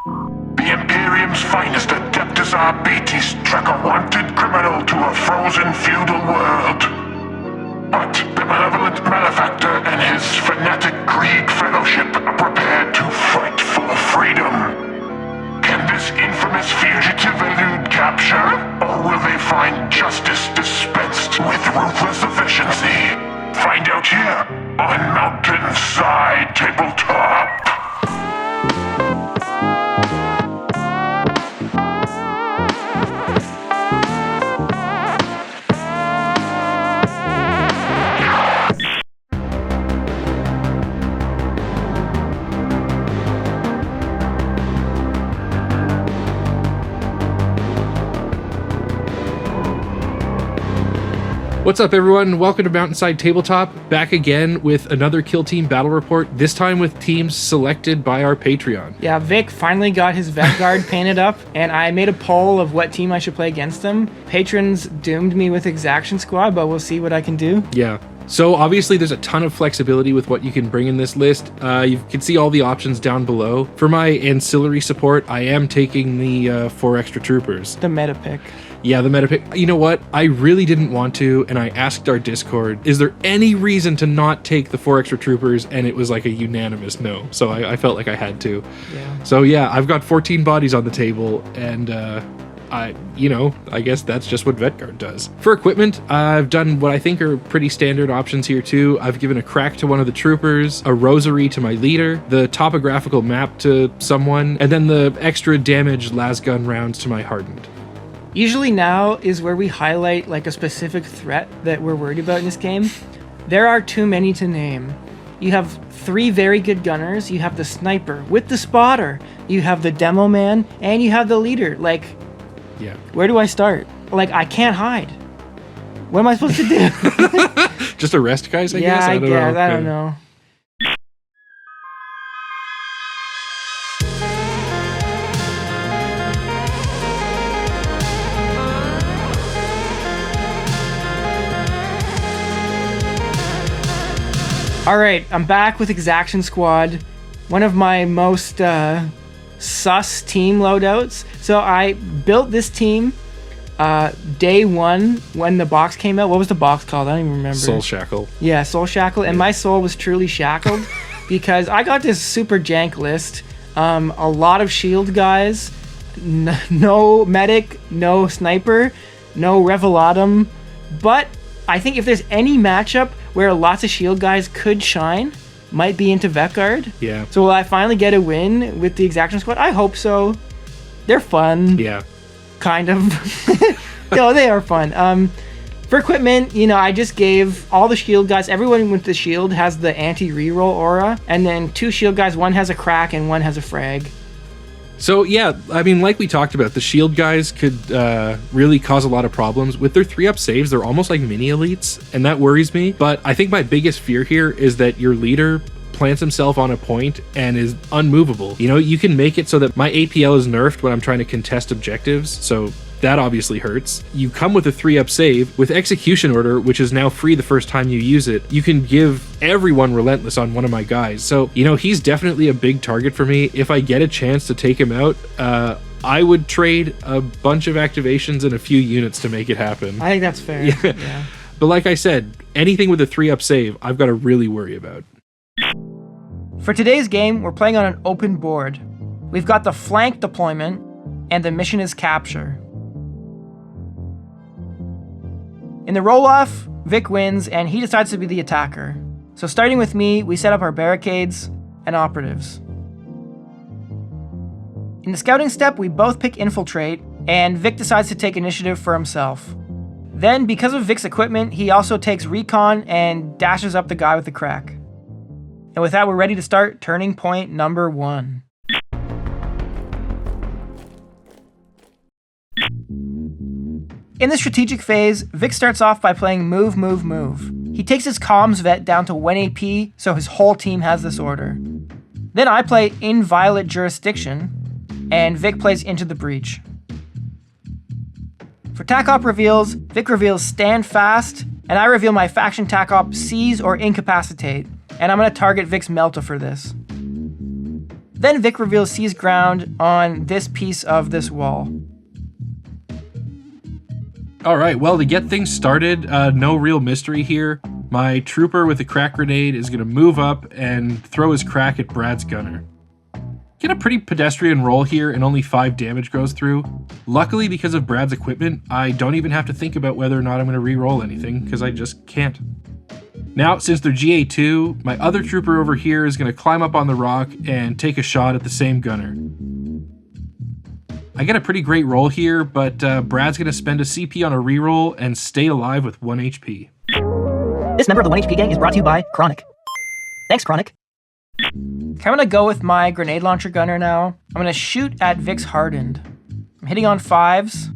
The Imperium's finest Adeptus Arbites track a wanted criminal to a frozen feudal world. But the malevolent malefactor and his fanatic Krieg fellowship are prepared to fight for freedom. Can this infamous fugitive elude capture, or will they find justice dispensed with ruthless efficiency? Find out here on Mountainside Tabletop. What's up, everyone? Welcome to Mountainside Tabletop, back again with another Kill Team Battle Report, this time with teams selected by our Patreon. Yeah, Vic finally got his Vet Guard painted up, and I made a poll of what team I should play against them. Patrons doomed me with Exaction Squad, but we'll see what I can do. Yeah. So obviously there's a ton of flexibility with what you can bring in this list. You can see all the options down below. For my ancillary support, I am taking the 4 extra troopers. The meta pick. Yeah, the meta pick. You know what? I really didn't want to, and I asked our Discord, is there any reason to not take the 4 extra troopers? And it was like a unanimous no. So I felt like I had to. Yeah. So yeah, I've got 14 bodies on the table, and I guess that's just what Vet Guard does. For equipment, I've done what I think are pretty standard options here too. I've given a crack to one of the troopers, a rosary to my leader, the topographical map to someone, and then the extra damage lasgun rounds to my hardened. Usually now is where we highlight like a specific threat that we're worried about in this game. There are too many to name. You have 3 very good gunners, you have the sniper with the spotter, you have the demo man, and you have the leader. Like, yeah. Where do I start? Like, I can't hide. What am I supposed to do? Just arrest guys, I yeah, guess? I don't guess. know. I don't know. All right, I'm back with Exaction Squad, one of my most sus team loadouts. So I built this team day 1 when the box came out. What was the box called? I don't even remember. Soul Shackle. Yeah, Soul Shackle. And my soul was truly shackled because I got this super jank list. A lot of shield guys, no medic, no sniper, no revelatum. But I think if there's any matchup where lots of shield guys could shine, might be into Vet Guard. Yeah. So will I finally get a win with the Exaction Squad? I hope so. They're fun. Yeah. Kind of. No, they are fun. For equipment, I just gave all the shield guys, everyone with the shield has the anti-reroll aura, and then 2 shield guys, one has a crack and one has a frag. So yeah, I mean, like we talked about, the shield guys could really cause a lot of problems. With their 3-up saves, they're almost like mini elites, and that worries me. But I think my biggest fear here is that your leader plants himself on a point and is unmovable. You can make it so that my APL is nerfed when I'm trying to contest objectives, so that obviously hurts. You come with a 3-up save. With Execution Order, which is now free the first time you use it, you can give everyone Relentless on one of my guys. So, he's definitely a big target for me. If I get a chance to take him out, I would trade a bunch of activations and a few units to make it happen. I think that's fair. Yeah. But like I said, anything with a 3-up save, I've got to really worry about. For today's game, we're playing on an open board. We've got the flank deployment, and the mission is capture. In the roll-off, Vic wins, and he decides to be the attacker. So starting with me, we set up our barricades and operatives. In the scouting step, we both pick infiltrate, and Vic decides to take initiative for himself. Then, because of Vic's equipment, he also takes recon and dashes up the guy with the crack. And with that, we're ready to start turning point number 1. In the strategic phase, Vic starts off by playing move, move, move. He takes his comms vet down to 1 AP, so his whole team has this order. Then I play Inviolate Jurisdiction, and Vic plays Into the Breach. For TAC Op reveals, Vic reveals Stand Fast, and I reveal my faction TAC Op Seize or Incapacitate, and I'm going to target Vic's Melta for this. Then Vic reveals seized ground on this piece of this wall. All right, well, to get things started, no real mystery here. My trooper with the crack grenade is going to move up and throw his crack at Brad's gunner. Get a pretty pedestrian roll here and only 5 damage goes through. Luckily, because of Brad's equipment, I don't even have to think about whether or not I'm going to re-roll anything, because I just can't. Now, since they're GA2, my other trooper over here is going to climb up on the rock and take a shot at the same gunner. I get a pretty great roll here, but Brad's going to spend a CP on a reroll and stay alive with 1 HP. This member of the 1 HP gang is brought to you by Chronic. Thanks, Chronic. Okay, I'm gonna go with my grenade launcher gunner now. I'm gonna shoot at Vic's hardened. I'm hitting on 5s.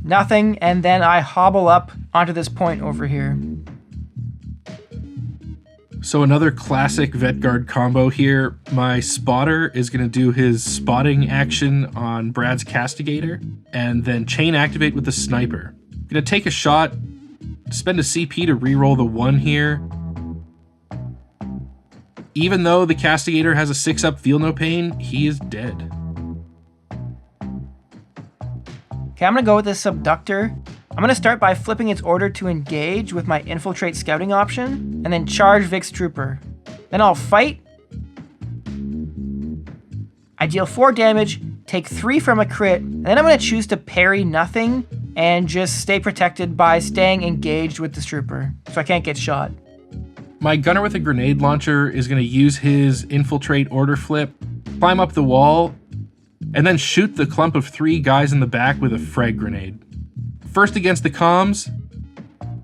Nothing, and then I hobble up onto this point over here. So another classic Vet Guard combo here. My spotter is going to do his spotting action on Brad's castigator, and then chain activate with the sniper. Going to take a shot, spend a CP to reroll the 1 here. Even though the castigator has a 6-up feel no pain, he is dead. Okay, I'm gonna go with this subductor. I'm gonna start by flipping its order to engage with my infiltrate scouting option, and then charge Vic's trooper. Then I'll fight. I deal 4 damage, take 3 from a crit, and then I'm gonna choose to parry nothing and just stay protected by staying engaged with this trooper, so I can't get shot. My gunner with a grenade launcher is going to use his infiltrate order flip, climb up the wall, and then shoot the clump of 3 guys in the back with a frag grenade. First against the comms,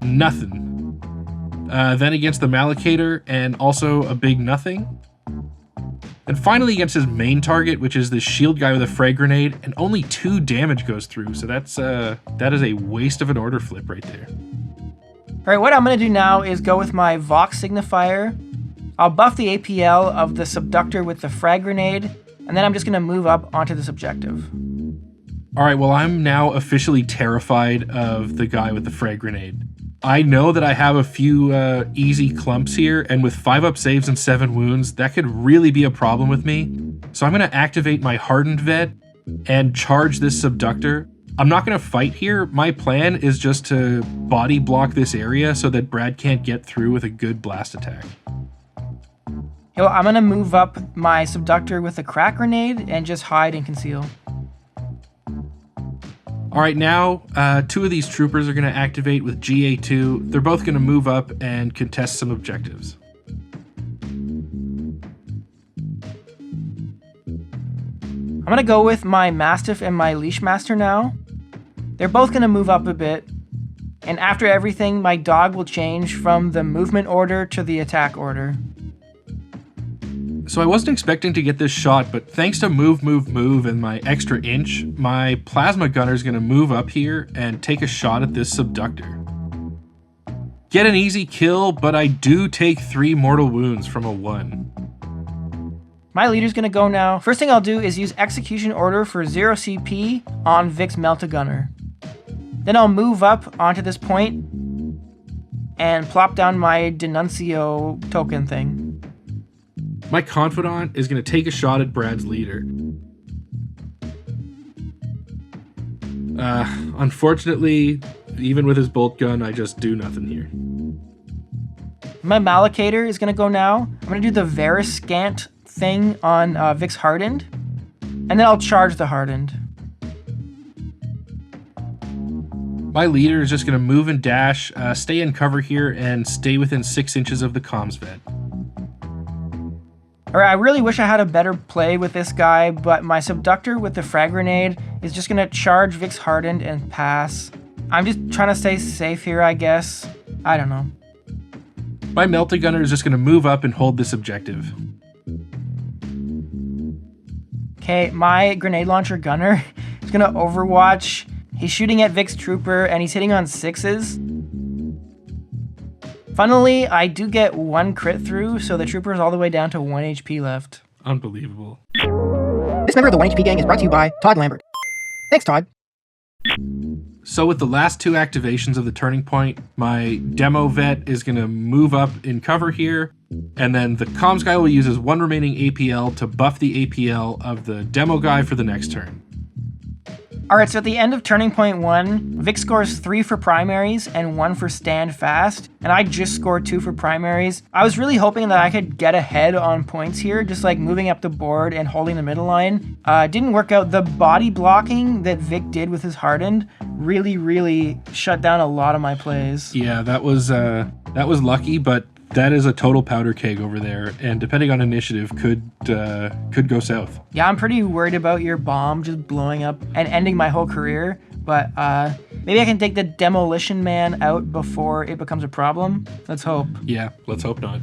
nothing. Then against the Mallocator, and also a big nothing. And finally against his main target, which is the shield guy with a frag grenade, and only 2 damage goes through, so that is a waste of an order flip right there. All right, what I'm gonna do now is go with my Vox signifier. I'll buff the APL of the subductor with the frag grenade, and then I'm just gonna move up onto this objective. All right, well, I'm now officially terrified of the guy with the frag grenade. I know that I have a few easy clumps here, and with 5-up saves and 7 wounds, that could really be a problem with me. So I'm gonna activate my hardened vet and charge this subductor. I'm not going to fight here. My plan is just to body block this area so that Brad can't get through with a good blast attack. Yo, I'm going to move up my subductor with a crack grenade and just hide and conceal. All right, now 2 of these troopers are going to activate with GA2. They're both going to move up and contest some objectives. I'm going to go with my Mastiff and my Leash Master now. They're both going to move up a bit, and after everything, my dog will change from the movement order to the attack order. So I wasn't expecting to get this shot, but thanks to move, and my extra inch, my plasma gunner is going to move up here and take a shot at this subductor. Get an easy kill, but I do take 3 mortal wounds from a 1. My leader's gonna go now. First thing I'll do is use execution order for 0 CP on Vic's Melta-Gunner. Then I'll move up onto this point and plop down my Denuncio token thing. My Confidant is going to take a shot at Brad's leader. Unfortunately, even with his bolt gun, I just do nothing here. My Mallocator is gonna go now. I'm gonna do the Veriscant thing on Vic's Hardened, and then I'll charge the Hardened. My leader is just going to move and dash, stay in cover here, and stay within 6 inches of the comms vet. Alright, I really wish I had a better play with this guy, but my Subductor with the Frag Grenade is just going to charge Vic's Hardened and pass. I'm just trying to stay safe here, I guess. I don't know. My Melta-Gunner is just going to move up and hold this objective. Okay, my Grenade Launcher Gunner is going to Overwatch. He's shooting at Vic's Trooper, and he's hitting on 6s. Funnily, I do get 1 crit through, so the Trooper is all the way down to 1 HP left. Unbelievable. This member of the 1 HP gang is brought to you by Todd Lambert. Thanks, Todd. So with the last 2 activations of the turning point, my demo vet is going to move up in cover here, and then the comms guy will use his 1 remaining APL to buff the APL of the demo guy for the next turn. Alright, so at the end of turning point 1, Vic scores 3 for primaries and 1 for stand fast, and I just scored 2 for primaries. I was really hoping that I could get ahead on points here, just like moving up the board and holding the middle line. Didn't work out. The body blocking that Vic did with his hardened really shut down a lot of my plays. Yeah, that was lucky, but that is a total powder keg over there, and depending on initiative, could go south. Yeah, I'm pretty worried about your bomb just blowing up and ending my whole career, but maybe I can take the Demolition Man out before it becomes a problem. Let's hope. Yeah, let's hope not.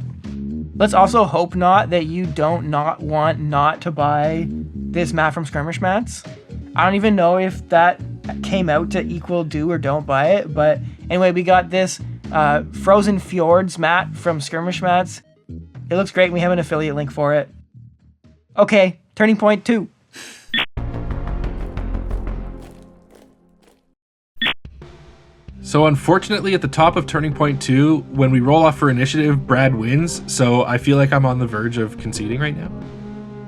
Let's also hope not that you don't want not to buy this mat from Skirmish Mats. I don't even know if that came out to equal do or don't buy it, but anyway, we got this Frozen Fjords mat from Skirmish Mats. It looks great. We have an affiliate link for it. Okay, turning point 2. So unfortunately, at the top of turning point 2, when we roll off for initiative, Brad wins, so I feel like I'm on the verge of conceding right now.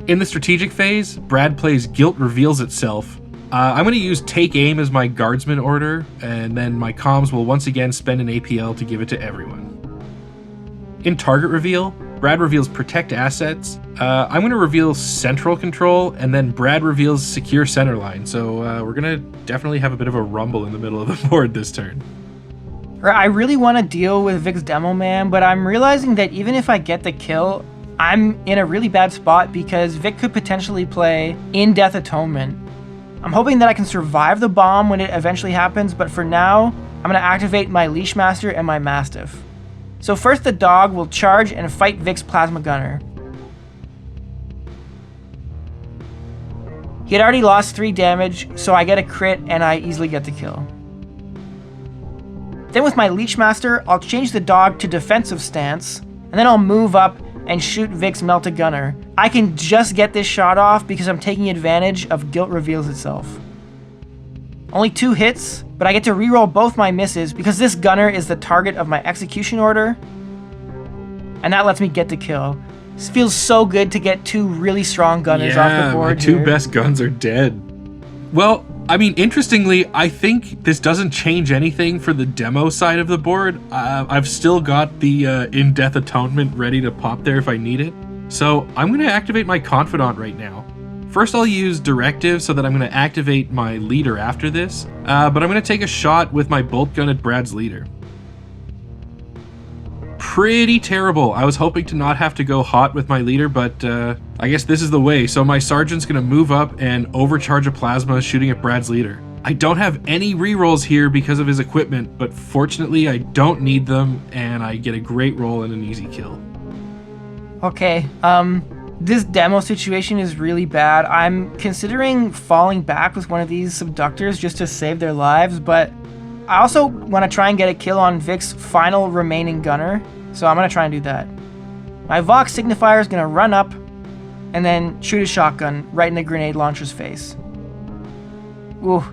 In the strategic phase, Brad plays Guilt Reveals Itself. I'm going to use Take Aim as my Guardsman order, and then my comms will once again spend an APL to give it to everyone. In Target Reveal, Brad reveals Protect Assets. I'm going to reveal Central Control, and then Brad reveals Secure Centerline, so we're going to definitely have a bit of a rumble in the middle of the board this turn. I really want to deal with Vic's Demo Man, but I'm realizing that even if I get the kill, I'm in a really bad spot because Vic could potentially play In Death Atonement. I'm hoping that I can survive the bomb when it eventually happens, but for now, I'm going to activate my Leash Master and my Mastiff. So first the dog will charge and fight Vic's Plasma Gunner. He had already lost 3 damage, so I get a crit and I easily get the kill. Then with my Leash Master, I'll change the dog to defensive stance, and then I'll move up and shoot Vic's Melted Gunner. I can just get this shot off because I'm taking advantage of Guilt Reveals Itself. Only 2 hits, but I get to reroll both my misses because this gunner is the target of my execution order, and that lets me get the kill. This feels so good to get 2 really strong gunners off the board. My 2 here. best guns are dead. Well, I mean, interestingly, I think this doesn't change anything for the demo side of the board. I've still got the In Death Atonement ready to pop there if I need it. So I'm going to activate my Confidant right now. First, I'll use Directive so that I'm going to activate my leader after this, but I'm going to take a shot with my bolt gun at Brad's leader. Pretty terrible. I was hoping to not have to go hot with my leader, but I guess this is the way. So my sergeant's going to move up and overcharge a plasma shooting at Brad's leader. I don't have any rerolls here because of his equipment, but fortunately I don't need them, and I get a great roll and an easy kill. Okay, this demo situation is really bad. I'm considering falling back with one of these subductors just to save their lives, but I also want to try and get a kill on Vic's final remaining gunner, so I'm going to try and do that. My Vox Signifier is going to run up and then shoot a shotgun right in the grenade launcher's face. Ooh,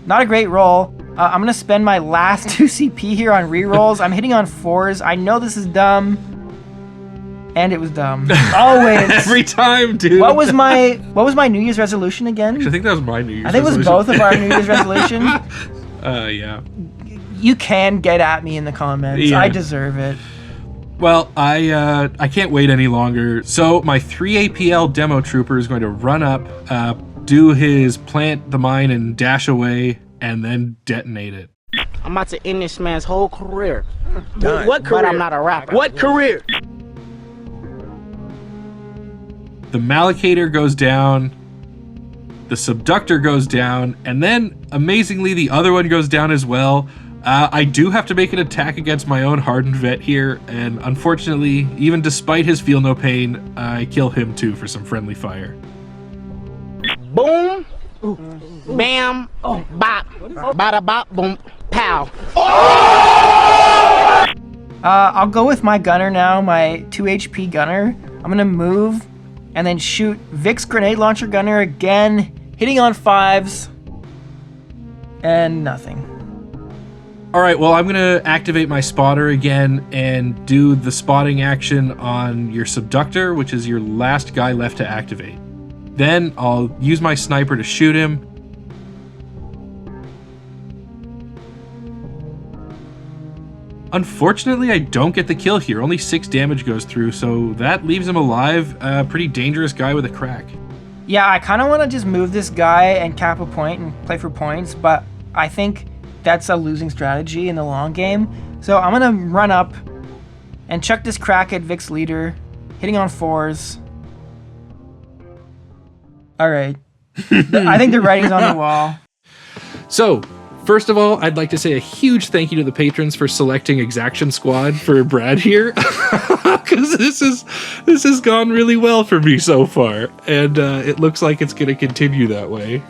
not a great roll. I'm going to spend my last 2 CP here on rerolls. I'm hitting on 4s. I know this is dumb. And it was dumb. Always. Every time, dude. What was my New Year's resolution again? Actually, I think that was my New Year's resolution. I think it was both of our New Year's resolution. Yeah. You can get at me in the comments. Yeah. I deserve it. Well, I can't wait any longer. So my 3 APL demo trooper is going to run up, do his plant the mine and dash away, and then detonate it. I'm about to end this man's whole career. What career? But I'm not a rapper. What career? The Malicator goes down, the Subductor goes down, and then, amazingly, the other one goes down as well. I do have to make an attack against my own hardened vet here, and unfortunately, even despite his feel no pain, I kill him too for some friendly fire. Boom, bam, bop, bada bop, boom, pow. I'll go with my gunner now, my 2 HP gunner. I'm gonna move and then shoot Vic's grenade launcher gunner again, hitting on 5s. And nothing. All right, well, I'm going to activate my spotter again and do the spotting action on your subductor, which is your last guy left to activate. Then I'll use my sniper to shoot him. Unfortunately, I don't get the kill here. Only 6 damage goes through, so that leaves him alive. A pretty dangerous guy with a crack. Yeah, I kind of want to just move this guy and cap a point and play for points, but I think that's a losing strategy in the long game. So I'm going to run up and chuck this crack at Vic's leader, hitting on 4s. All right. I think the writing's on the wall. So, first of all, I'd like to say a huge thank you to the patrons for selecting Exaction Squad for Brad here, because this has gone really well for me so far, and it looks like it's going to continue that way.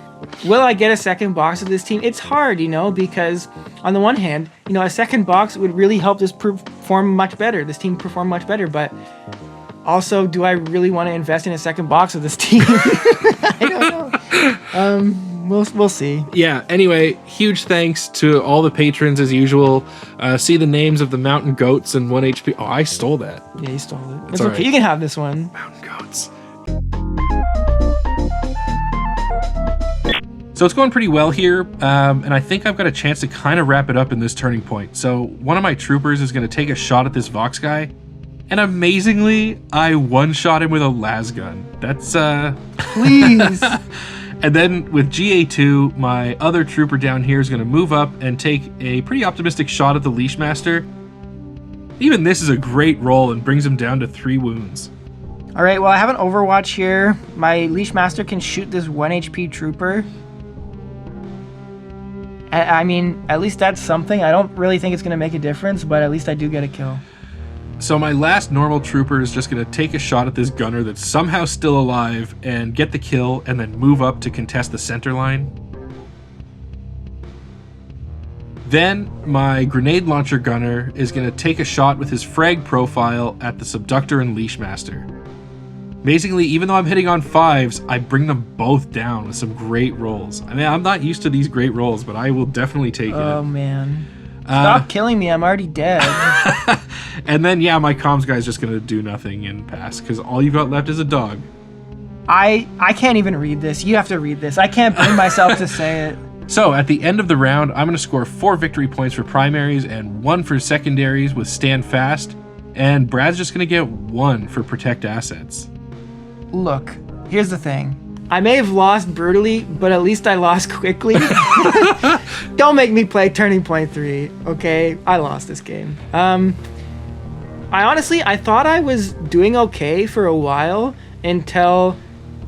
Will I get a second box of this team? It's hard, because on the one hand, a second box would really help this perform much better. This team perform much better, but also, do I really want to invest in a second box of this team? I don't know. We'll see. Yeah, anyway, huge thanks to all the patrons as usual. See the names of the mountain goats and 1 HP. Oh, I stole that. Yeah, you stole it. It's okay. Right. You can have this one. Mountain goats. So it's going pretty well here, and I think I've got a chance to kind of wrap it up in this turning point. So one of my troopers is going to take a shot at this Vox guy, and amazingly, I one-shot him with a las gun. That's, Please! And then with GA2, my other trooper down here is going to move up and take a pretty optimistic shot at the Leash Master. Even this is a great roll and brings him down to 3 wounds. All right, well, I have an Overwatch here. My Leash Master can shoot this 1 HP trooper. I mean, at least that's something. I don't really think it's going to make a difference, but at least I do get a kill. So my last normal trooper is just going to take a shot at this gunner that's somehow still alive and get the kill and then move up to contest the center line. Then my grenade launcher gunner is going to take a shot with his frag profile at the subductor and Leash Master. Amazingly, even though I'm hitting on 5s, I bring them both down with some great rolls. I mean, I'm not used to these great rolls, but I will definitely take it. Oh, man. Stop killing me. I'm already dead. And then, yeah, my comms guy's just going to do nothing and pass, because all you've got left is a dog. I can't even read this. You have to read this. I can't bring myself to say it. So, at the end of the round, I'm going to score 4 victory points for primaries and 1 for secondaries with Stand Fast, and Brad's just going to get 1 for Protect Assets. Look, here's the thing. I may have lost brutally, but at least I lost quickly. Don't make me play Turning Point 3, okay? I lost this game. I thought I was doing okay for a while until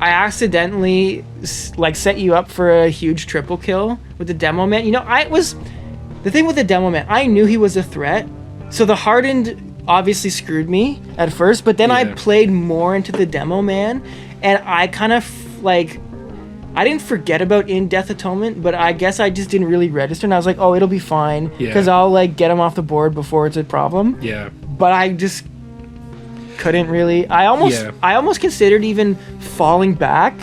I accidentally set you up for a huge triple kill with the Demo Man. The thing with the Demo Man, I knew he was a threat, so the Hardened obviously screwed me at first, but then I played more into the Demo Man, and I kind of I didn't forget about In-Death Atonement, but I guess I just didn't really register, and I was like, oh, it'll be fine, because I'll get him off the board before it's a problem. Yeah. But I just couldn't really. I almost considered even falling back,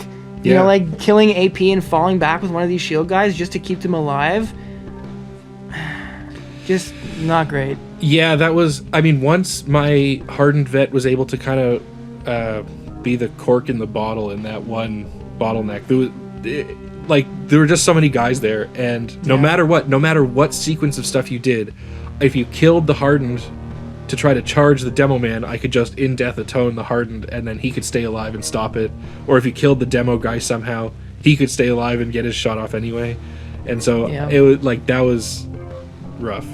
killing AP and falling back with one of these shield guys just to keep them alive. Just not great. Yeah, that was, once my Hardened Vet was able to kind of be the cork in the bottle in that one bottleneck, there were just so many guys there, and no matter what sequence of stuff you did, if you killed the Hardened to try to charge the Demo Man, I could just In-Death Atone the Hardened, and then he could stay alive and stop it. Or if you killed the Demo guy somehow, he could stay alive and get his shot off anyway. And so it was that was rough.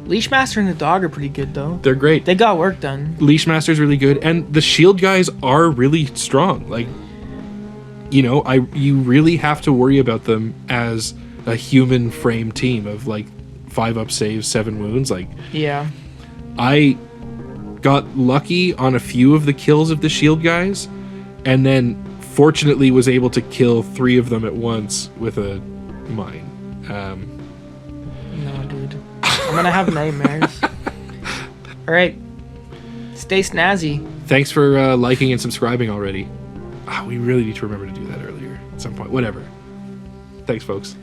Leash Master and the dog are pretty good, though. They're great. They got work done. Leash Master's really good, and the shield guys are really strong. You really have to worry about them as a human frame team of 5 up saves, 7 wounds. I got lucky on a few of the kills of the shield guys, and then fortunately was able to kill 3 of them at once with a mine. No, dude. I'm gonna have nightmares. All right. Stay snazzy. Thanks for liking and subscribing already. We really need to remember to do that earlier at some point. Whatever. Thanks, folks.